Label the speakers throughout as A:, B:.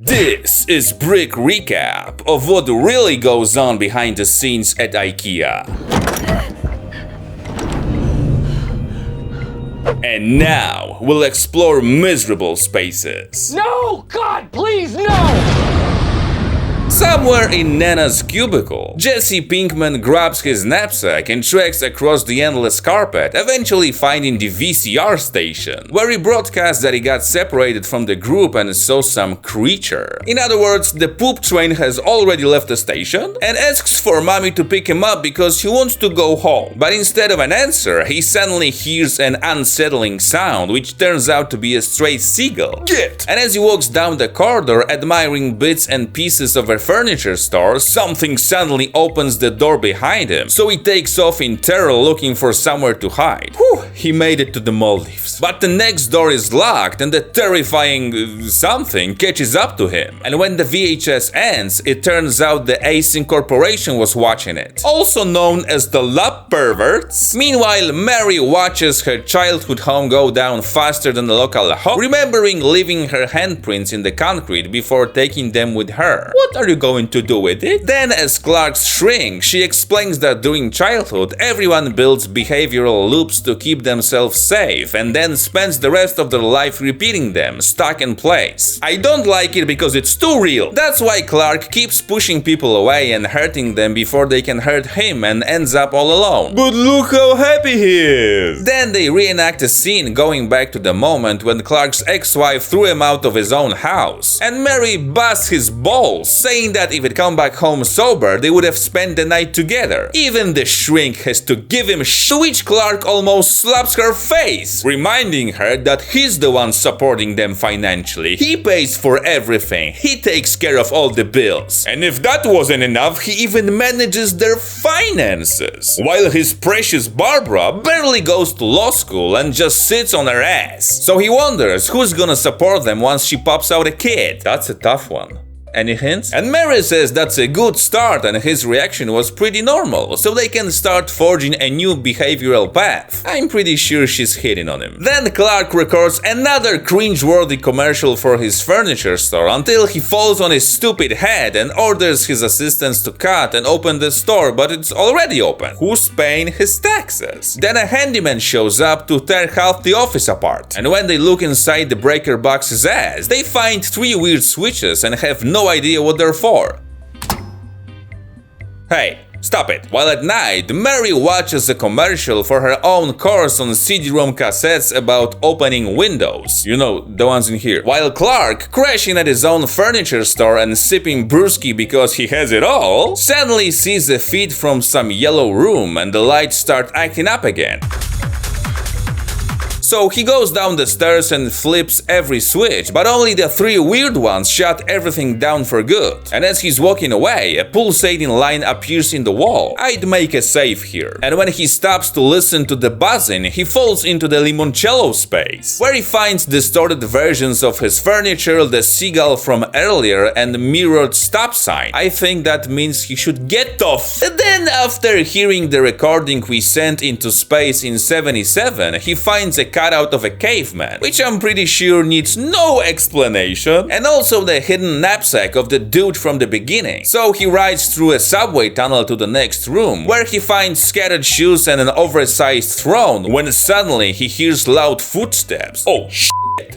A: This is Brick Recap of what really goes on behind the scenes at IKEA. And now, we'll explore miserable spaces.
B: No! God, please, no!
A: Somewhere in Nana's cubicle, Jesse Pinkman grabs his knapsack and treks across the endless carpet, eventually finding the VCR station, where he broadcasts that he got separated from the group and saw some creature. In other words, the poop train has already left the station and asks for mommy to pick him up because he wants to go home. But instead of an answer, he suddenly hears an unsettling sound, which turns out to be a stray seagull. Get! And as he walks down the corridor, admiring bits and pieces of a furniture store, something suddenly opens the door behind him, so he takes off in terror looking for somewhere to hide. Whew, he made it to the Maldives. But the next door is locked and the terrifying something catches up to him. And when the VHS ends, it turns out the Async Corporation was watching it, also known as the Lab Perverts. Meanwhile, Mary watches her childhood home go down faster than the local home, remembering leaving her handprints in the concrete before taking them with her. What are you going to do with it? Then, as Clark's shrink, she explains that during childhood, everyone builds behavioral loops to keep themselves safe and then spends the rest of their life repeating them, stuck in place. I don't like it because it's too real. That's why Clark keeps pushing people away and hurting them before they can hurt him and ends up all alone. But look how happy he is! Then they reenact a scene going back to the moment when Clark's ex-wife threw him out of his own house, and Mary busts his balls, saying that if he'd come back home sober, they would have spent the night together. Even the shrink has to give him to which Clark almost slaps her face, reminding her that he's the one supporting them financially. He pays for everything. He takes care of all the bills. And if that wasn't enough, he even manages their finances. While his precious Barbara barely goes to law school and just sits on her ass. So he wonders who's gonna support them once she pops out a kid. That's a tough one. Any hints? And Mary says that's a good start and his reaction was pretty normal, so they can start forging a new behavioral path. I'm pretty sure she's hitting on him. Then Clark records another cringe-worthy commercial for his furniture store until he falls on his stupid head and orders his assistants to cut and open the store, but it's already open. Who's paying his taxes? Then a handyman shows up to tear half the office apart. And when they look inside the breaker box's ass, they find 3 weird switches and have no idea what they're for. Hey, stop it. While at night, Mary watches a commercial for her own course on CD-ROM cassettes about opening windows. You know, the ones in here. While Clark, crashing at his own furniture store and sipping brewski because he has it all, suddenly sees a feed from some yellow room and the lights start acting up again. So he goes down the stairs and flips every switch, but only the 3 weird ones shut everything down for good. And as he's walking away, a pulsating line appears in the wall. I'd make a save here. And when he stops to listen to the buzzing, he falls into the limoncello space, where he finds distorted versions of his furniture, the seagull from earlier, and the mirrored stop sign. I think that means he should get off. And then, after hearing the recording we sent into space in '77, he finds a cutout of a caveman, which I'm pretty sure needs no explanation, and also the hidden knapsack of the dude from the beginning. So he rides through a subway tunnel to the next room, where he finds scattered shoes and an oversized throne, when suddenly he hears loud footsteps. Oh shit!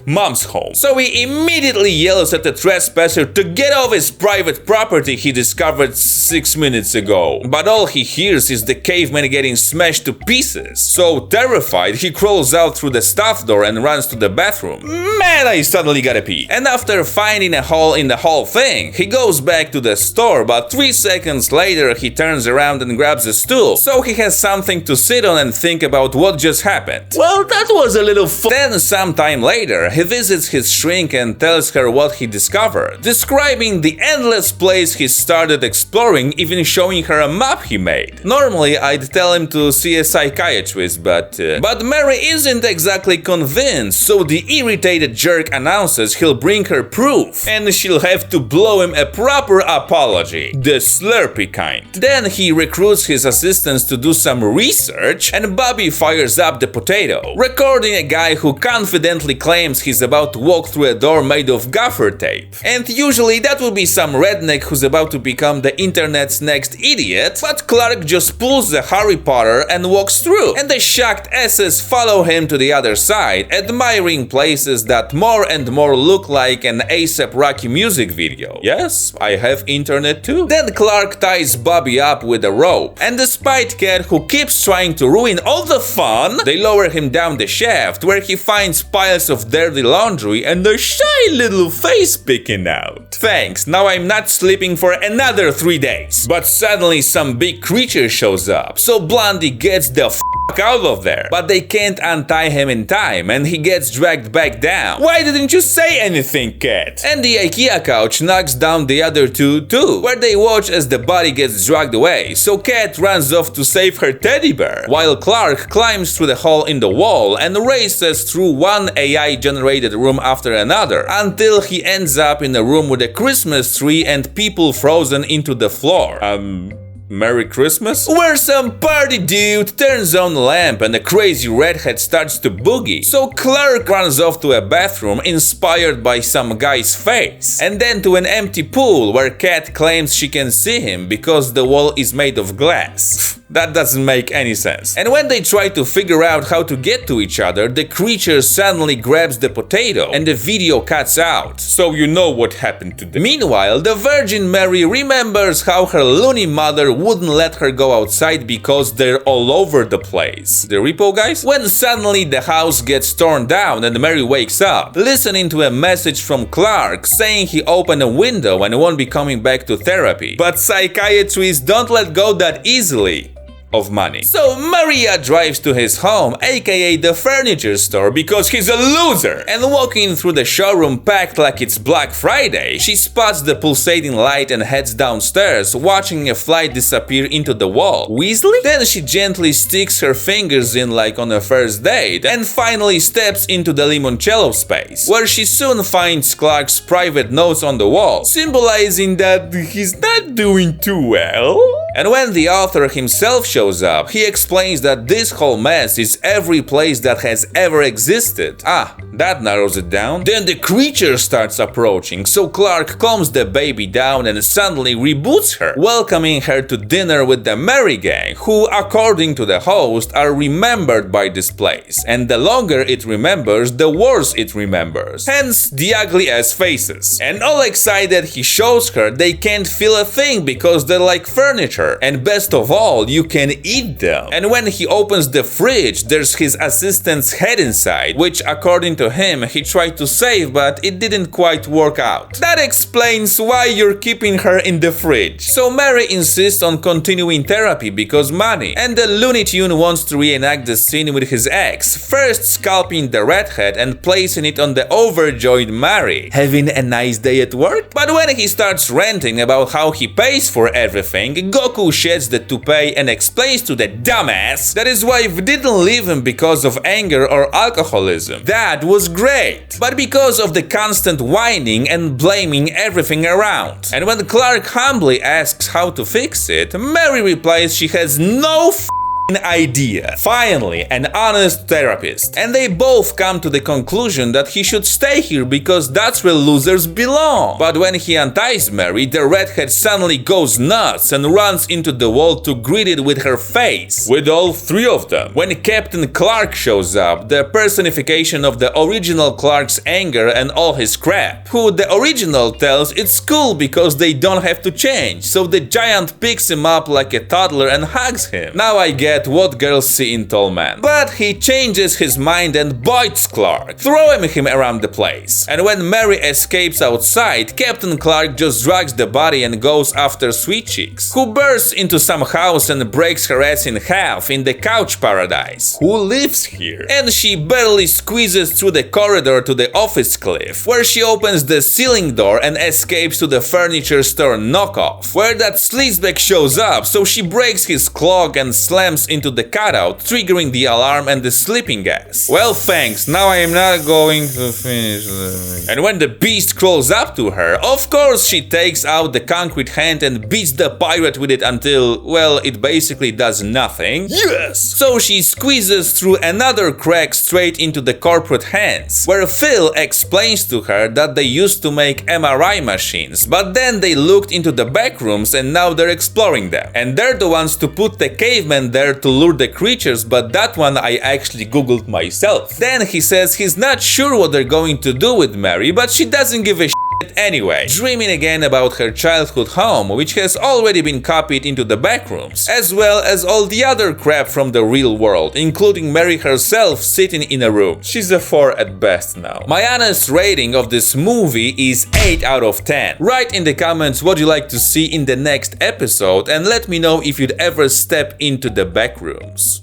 A: Mom's home. So he immediately yells at the trespasser to get off his private property he discovered 6 minutes ago. But all he hears is the caveman getting smashed to pieces. So terrified, he crawls out through the staff door and runs to the bathroom. Man, I suddenly gotta pee. And after finding a hole in the whole thing, he goes back to the store, but 3 seconds later he turns around and grabs a stool. So he has something to sit on and think about what just happened. Well, that was a little fun. Then sometime later, he visits his shrink and tells her what he discovered, describing the endless place he started exploring, even showing her a map he made. Normally, I'd tell him to see a psychiatrist, but Mary isn't exactly convinced, so the irritated jerk announces he'll bring her proof, and she'll have to blow him a proper apology, the slurpy kind. Then he recruits his assistants to do some research, and Bobby fires up the potato, recording a guy who confidently claims claims he's about to walk through a door made of gaffer tape. And usually that would be some redneck who's about to become the internet's next idiot, but Clark just pulls the Harry Potter and walks through, and the shocked asses follow him to the other side, admiring places that more and more look like an A$AP Rocky music video. Yes, I have internet too. Then Clark ties Bobby up with a rope, and despite Cat, who keeps trying to ruin all the fun, they lower him down the shaft, where he finds piles of dirty laundry and a shy little face peeking out. Thanks, now I'm not sleeping for another 3 days. But suddenly some big creature shows up, so Blondie gets the out of there. But they can't untie him in time, and he gets dragged back down. Why didn't you say anything, Cat? And the IKEA couch knocks down the other two too, where they watch as the body gets dragged away, so Cat runs off to save her teddy bear, while Clark climbs through the hole in the wall and races through one AI-generated room after another, until he ends up in a room with a Christmas tree and people frozen into the floor. Merry Christmas? Where some party dude turns on the lamp and a crazy redhead starts to boogie, so Clark runs off to a bathroom inspired by some guy's face, and then to an empty pool where Cat claims she can see him because the wall is made of glass. That doesn't make any sense. And when they try to figure out how to get to each other, the creature suddenly grabs the potato and the video cuts out, so you know what happened to them. Meanwhile, the Virgin Mary remembers how her loony mother wouldn't let her go outside because they're all over the place. The repo guys? When suddenly the house gets torn down and Mary wakes up, listening to a message from Clark saying he opened a window and won't be coming back to therapy. But psychiatrists don't let go that easily of money. So Maria drives to his home, aka the furniture store, because he's a loser. And walking through the showroom packed like it's Black Friday, she spots the pulsating light and heads downstairs, watching a fly disappear into the wall. Weasley? Then she gently sticks her fingers in like on a first date, and finally steps into the limoncello space, where she soon finds Clark's private notes on the wall, symbolizing that he's not doing too well. And when the author himself shows up, he explains that this whole mess is every place that has ever existed. Ah, that narrows it down. Then the creature starts approaching, so Clark calms the baby down and suddenly reboots her, welcoming her to dinner with the Merry Gang, who, according to the host, are remembered by this place. And the longer it remembers, the worse it remembers. Hence, the ugly ass faces. And all excited, he shows her they can't feel a thing because they're like furniture. And best of all, you can eat them. And when he opens the fridge, there's his assistant's head inside, which according to him, he tried to save, but it didn't quite work out. That explains why you're keeping her in the fridge. So Mary insists on continuing therapy because money, and the Looney Tune wants to reenact the scene with his ex, first scalping the redhead and placing it on the overjoyed Mary. Having a nice day at work? But when he starts ranting about how he pays for everything, Goku sheds the toupee and explains to the dumbass that his wife didn't leave him because of anger or alcoholism. That was great, but because of the constant whining and blaming everything around. And when Clark humbly asks how to fix it, Mary replies she has no idea. Finally, an honest therapist. And they both come to the conclusion that he should stay here because that's where losers belong. But when he unties Mary, the redhead suddenly goes nuts and runs into the wall to greet it with her face. With all three of them. When Captain Clark shows up, the personification of the original Clark's anger and all his crap, who the original tells it's cool because they don't have to change, so the giant picks him up like a toddler and hugs him. Now I get what girls see in tall men. But he changes his mind and bites Clark, throwing him around the place. And when Mary escapes outside, Captain Clark just drags the body and goes after Sweet Cheeks, who bursts into some house and breaks her ass in half in the couch paradise. Who lives here? And she barely squeezes through the corridor to the office cliff, where she opens the ceiling door and escapes to the furniture store knockoff, where that sleazebag shows up, so she breaks his clock and slams slams into the cutout, triggering the alarm and the sleeping gas. Well, thanks, now I am not going to finish the... And when the beast crawls up to her, of course she takes out the concrete hand and beats the pirate with it until, well, it basically does nothing. Yes! So she squeezes through another crack straight into the corporate hands, where Phil explains to her that they used to make MRI machines, but then they looked into the backrooms and now they're exploring them. And they're the ones to put the cavemen there to lure the creatures, but that one I actually googled myself. Then he says he's not sure what they're going to do with Mary, but she doesn't give a shit anyway, dreaming again about her childhood home, which has already been copied into the backrooms, as well as all the other crap from the real world, including Mary herself sitting in a room. She's a 4 at best now. My honest rating of this movie is 8 out of 10. Write in the comments what you'd like to see in the next episode and let me know if you'd ever step into the backrooms.